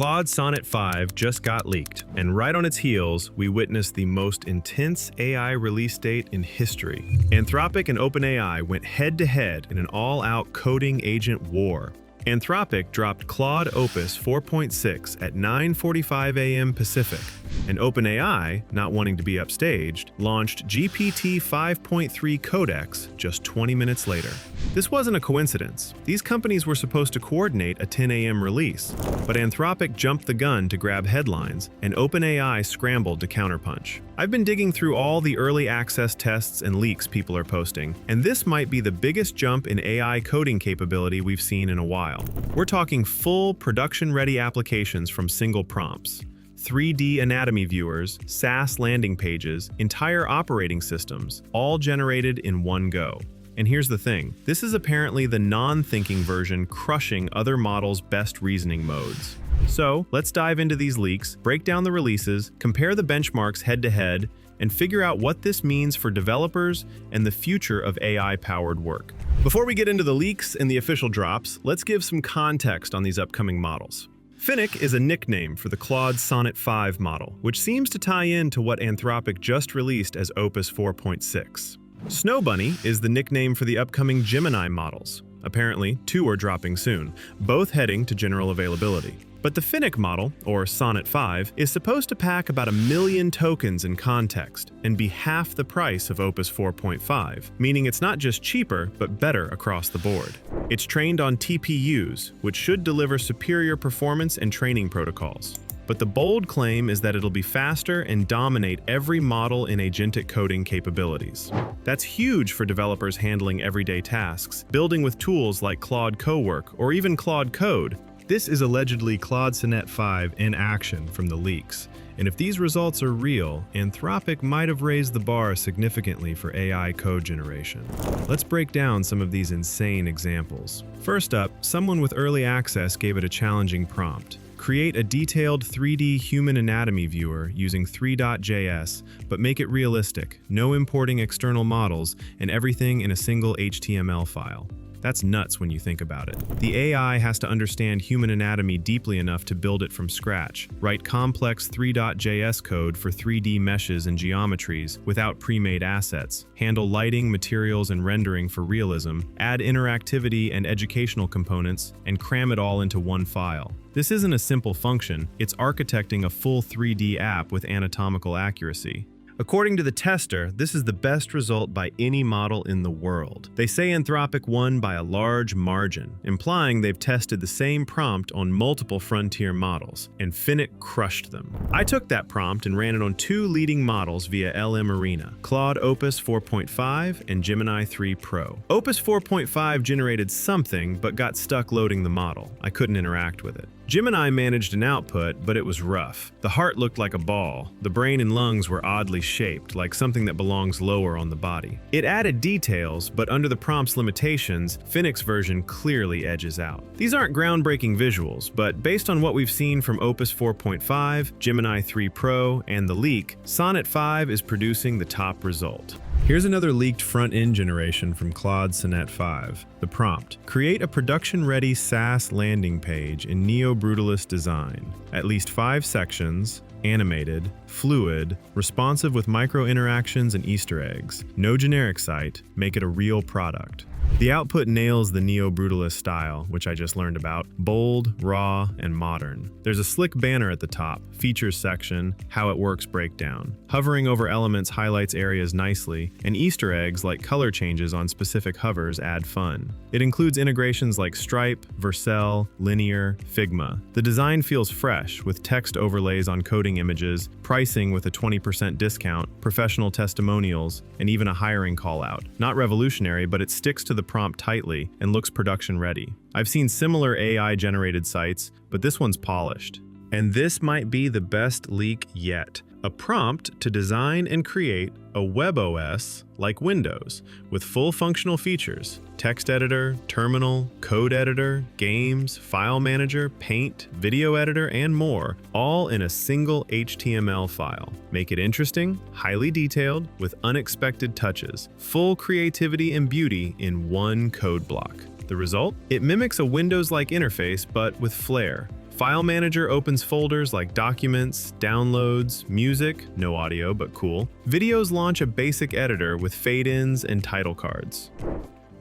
Claude Sonnet 5 just got leaked, and right on its heels, we witnessed the most intense AI release date in history. Anthropic and OpenAI went head-to-head in an all-out coding agent war. Anthropic dropped Claude Opus 4.6 at 9:45 a.m. Pacific, and OpenAI, not wanting to be upstaged, launched GPT-5.3-Codex just 20 minutes later. This wasn't a coincidence. These companies were supposed to coordinate a 10 a.m. release, but Anthropic jumped the gun to grab headlines, and OpenAI scrambled to counterpunch. I've been digging through all the early access tests and leaks people are posting, and this might be the biggest jump in AI coding capability we've seen in a while. We're talking full production-ready applications from single prompts. 3D anatomy viewers, SaaS landing pages, entire operating systems, all generated in one go. And here's the thing, this is apparently the non-thinking version crushing other models' best reasoning modes. So, let's dive into these leaks, break down the releases, compare the benchmarks head-to-head, and figure out what this means for developers and the future of AI-powered work. Before we get into the leaks and the official drops, let's give some context on these upcoming models. Finnick is a nickname for the Claude Sonnet 5 model, which seems to tie in to what Anthropic just released as Opus 4.6. Snow Bunny is the nickname for the upcoming Gemini models. Apparently, 2 are dropping soon, both heading to general availability. But the Finnick model, or Sonnet 5, is supposed to pack about 1 million tokens in context and be half the price of Opus 4.5, meaning it's not just cheaper, but better across the board. It's trained on TPUs, which should deliver superior performance and training protocols. But the bold claim is that it'll be faster and dominate every model in agentic coding capabilities. That's huge for developers handling everyday tasks, building with tools like Claude Cowork or even Claude Code. This is allegedly Claude Sonnet 5 in action from the leaks, and if these results are real, Anthropic might have raised the bar significantly for AI code generation. Let's break down some of these insane examples. First up, someone with early access gave it a challenging prompt. Create a detailed 3D human anatomy viewer using 3.js, but make it realistic, no importing external models, and everything in a single HTML file. That's nuts when you think about it. The AI has to understand human anatomy deeply enough to build it from scratch, write complex 3.js code for 3D meshes and geometries without pre-made assets, handle lighting, materials, and rendering for realism, add interactivity and educational components, and cram it all into one file. This isn't a simple function, it's architecting a full 3D app with anatomical accuracy. According to the tester, this is the best result by any model in the world. They say Anthropic won by a large margin, implying they've tested the same prompt on multiple frontier models, and Finnick crushed them. I took that prompt and ran it on 2 leading models via LM Arena, Claude Opus 4.5 and Gemini 3 Pro. Opus 4.5 generated something, but got stuck loading the model. I couldn't interact with it. Gemini managed an output, but it was rough. The heart looked like a ball. The brain and lungs were oddly shaped, like something that belongs lower on the body. It added details, but under the prompt's limitations, Finnick's version clearly edges out. These aren't groundbreaking visuals, but based on what we've seen from Opus 4.5, Gemini 3 Pro, and the leak, Sonnet 5 is producing the top result. Here's another leaked front-end generation from Claude Sonnet 5. The prompt: create a production-ready SaaS landing page in neo-brutalist design. At least 5 sections, animated, fluid, responsive with micro-interactions and Easter eggs. No generic site, make it a real product. The output nails the neo-brutalist style, which I just learned about, bold, raw, and modern. There's a slick banner at the top, features section, how it works breakdown. Hovering over elements highlights areas nicely, and Easter eggs like color changes on specific hovers add fun. It includes integrations like Stripe, Vercel, Linear, Figma. The design feels fresh, with text overlays on coding images, pricing with a 20% discount, professional testimonials, and even a hiring call-out. Not revolutionary, but it sticks to the prompt tightly and looks production ready. I've seen similar AI-generated sites, but this one's polished. And this might be the best leak yet. A prompt to design and create a web OS like Windows, with full functional features: text editor, terminal, code editor, games, file manager, paint, video editor, and more, all in a single HTML file. Make it interesting, highly detailed, with unexpected touches, full creativity and beauty in one code block. The result? It mimics a Windows-like interface, but with flair. File Manager opens folders like documents, downloads, music, no audio but cool. Videos launch a basic editor with fade-ins and title cards.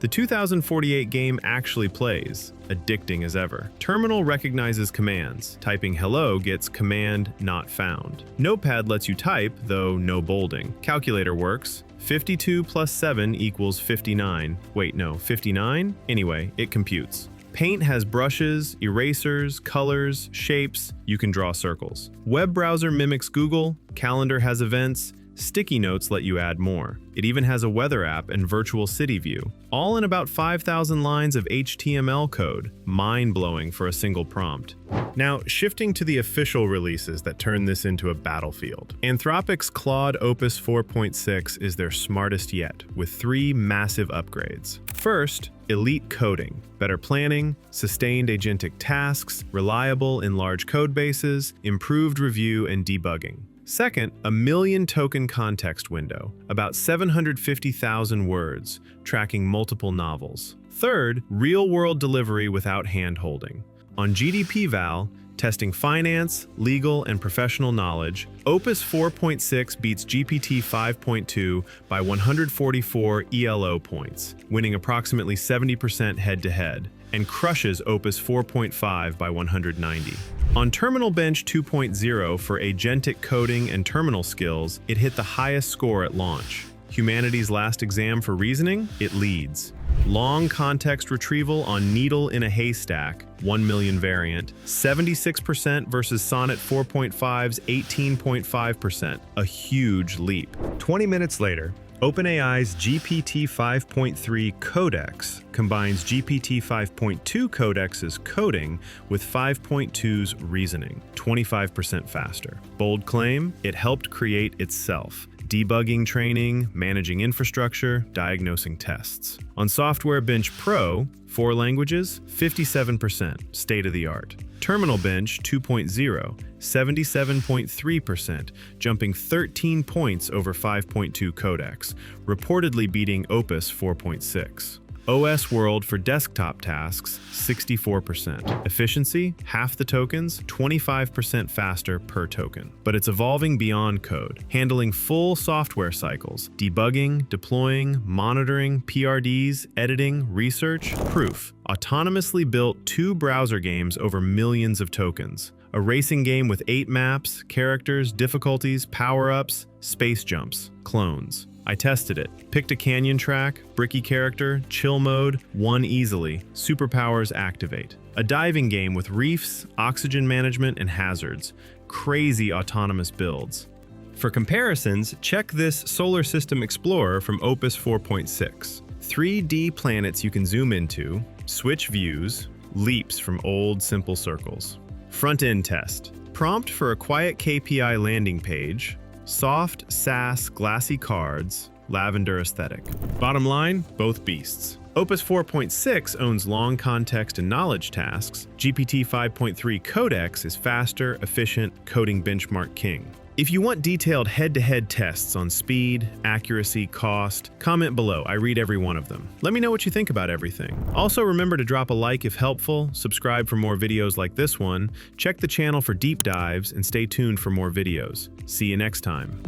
The 2048 game actually plays, addicting as ever. Terminal recognizes commands. Typing hello gets command not found. Notepad lets you type, though no bolding. Calculator works. 52 plus 7 equals 59. Wait, no, 59? Anyway, it computes. Paint has brushes, erasers, colors, shapes. You can draw circles. Web browser mimics Google. Calendar has events. Sticky notes let you add more. It even has a weather app and virtual city view, all in about 5,000 lines of HTML code. Mind-blowing for a single prompt. Now, shifting to the official releases that turn this into a battlefield. Anthropic's Claude Opus 4.6 is their smartest yet, with 3 massive upgrades. First, elite coding. Better planning, sustained agentic tasks, reliable in large code bases, improved review and debugging. Second, a 1 million token context window, about 750,000 words, tracking multiple novels. Third, real-world delivery without hand-holding. On GDP-Val, testing finance, legal, and professional knowledge, Opus 4.6 beats GPT-5.2 by 144 ELO points, winning approximately 70% head-to-head, and crushes Opus 4.5 by 190. On Terminal Bench 2.0 for agentic coding and terminal skills, it hit the highest score at launch. Humanity's last exam for reasoning, it leads. Long context retrieval on Needle in a Haystack, 1 million variant, 76% versus Sonnet 4.5's 18.5%, a huge leap. 20 minutes later, OpenAI's GPT-5.3-Codex combines GPT-5.2-Codex's coding with 5.2's reasoning, 25% faster. Bold claim, it helped create itself. Debugging training, managing infrastructure, diagnosing tests. On Software Bench Pro, 4 languages, 57%, state-of-the-art. Terminal Bench 2.0, 77.3%, jumping 13 points over 5.2 Codex, reportedly beating Opus 4.6. OS World for desktop tasks, 64%. Efficiency, half the tokens, 25% faster per token. But it's evolving beyond code, handling full software cycles, debugging, deploying, monitoring, PRDs, editing, research, proof. Autonomously built 2 browser games over millions of tokens. A racing game with 8 maps, characters, difficulties, power-ups, space jumps, clones. I tested it. Picked a canyon track, bricky character, chill mode, won easily, superpowers activate. A diving game with reefs, oxygen management, and hazards. Crazy autonomous builds. For comparisons, check this Solar System Explorer from Opus 4.6. 3D planets you can zoom into, switch views, leaps from old simple circles. Front-end test. Prompt for a quiet KPI landing page, soft, sass, glassy cards, lavender aesthetic. Bottom line, both beasts. Opus 4.6 owns long context and knowledge tasks. GPT 5.3 Codex is faster, efficient, coding benchmark king. If you want detailed head-to-head tests on speed, accuracy, cost, comment below. I read every one of them. Let me know what you think about everything. Also, remember to drop a like if helpful, subscribe for more videos like this one, check the channel for deep dives, and stay tuned for more videos. See you next time.